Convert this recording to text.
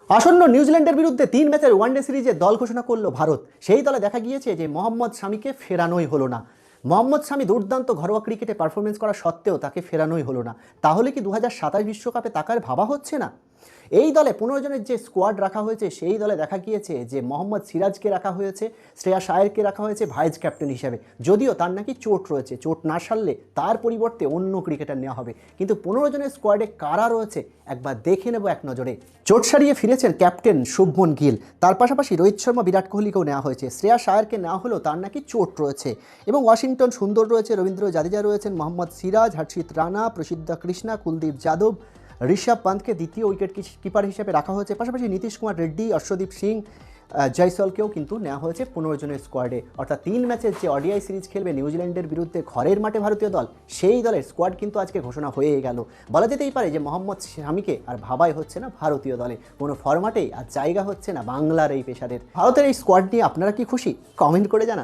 আসন্ন নিউজিল্যান্ডের বিরুদ্ধে 3 ম্যাচের ওয়ানডে সিরিজে দল ঘোষণা করলো ভারত। সেই দলে দেখা গিয়েছে যে মোহাম্মদ শামিকে ফেরানোই হলো না। মোহাম্মদ শামি দুর্দান্ত ঘরোয়া ক্রিকেটে পারফরমেন্স করা সত্ত্বেও তাকে ফেরানোই হলো না। তাহলে কি 2027 বিশ্বকাপে তাকার ভাবা হচ্ছে না? এই দলে 15 জনের যে স্কোয়াড রাখা হয়েছে সেই দলে দেখা গিয়েছে যে মোহাম্মদ সিরাজকে রাখা হয়েছে, শ্রেয়াস আয়ারকে রাখা হয়েছে ভাইস ক্যাপ্টেন হিসেবে। যদিও তার নাকি চোট রয়েছে, চোট না সারলে তার পরিবর্তে অন্য ক্রিকেটার নেওয়া হবে। কিন্তু 15 জনের স্কোয়াডে কারা রয়েছে একবার দেখে নেব এক নজরে। চোট সারিয়ে ফিরেছেন ক্যাপ্টেন শুভমন গিল, তার পাশাপাশি রোহিত শর্মা, বিরাট কোহলিকেও নেওয়া হয়েছে। শ্রেয়াস আয়ারকে নেওয়া হলেও তার নাকি চোট রয়েছে। এবং ওয়াশিংটন সুন্দর রয়েছে, রবীন্দ্র জাদেজা রয়েছেন, মোহাম্মদ সিরাজ, হর্ষিত রানা, প্রসিদ্ধ কৃষ্ণা, কুলদীপ যাদব, ঋষভ পান্তকে দ্বিতীয় উইকেট কিপার হিসেবে রাখা হয়েছে। পাশাপাশি নীতিশ কুমার রেড্ডি, অর্শদীপ সিং, জয়সলকেও কিন্তু নেওয়া হয়েছে 15 জনের স্কোয়াডে। অর্থাৎ 3 ম্যাচের যে ওডিআই সিরিজ খেলবে নিউজিল্যান্ডের বিরুদ্ধে ঘরের মাঠে ভারতীয় দল, সেই দলের স্কোয়াড কিন্তু আজকে ঘোষণা হয়ে গেল। বলা যেতেই পারে যে মোহাম্মদ শামিকে আর ভাবাই হচ্ছে না ভারতীয় দলে, কোনো ফরম্যাটেই আর জায়গা হচ্ছে না বাংলার এই পেসারের। ভারতের এই স্কোয়াড নিয়ে আপনারা কি খুশি? কমেন্ট করে জানান।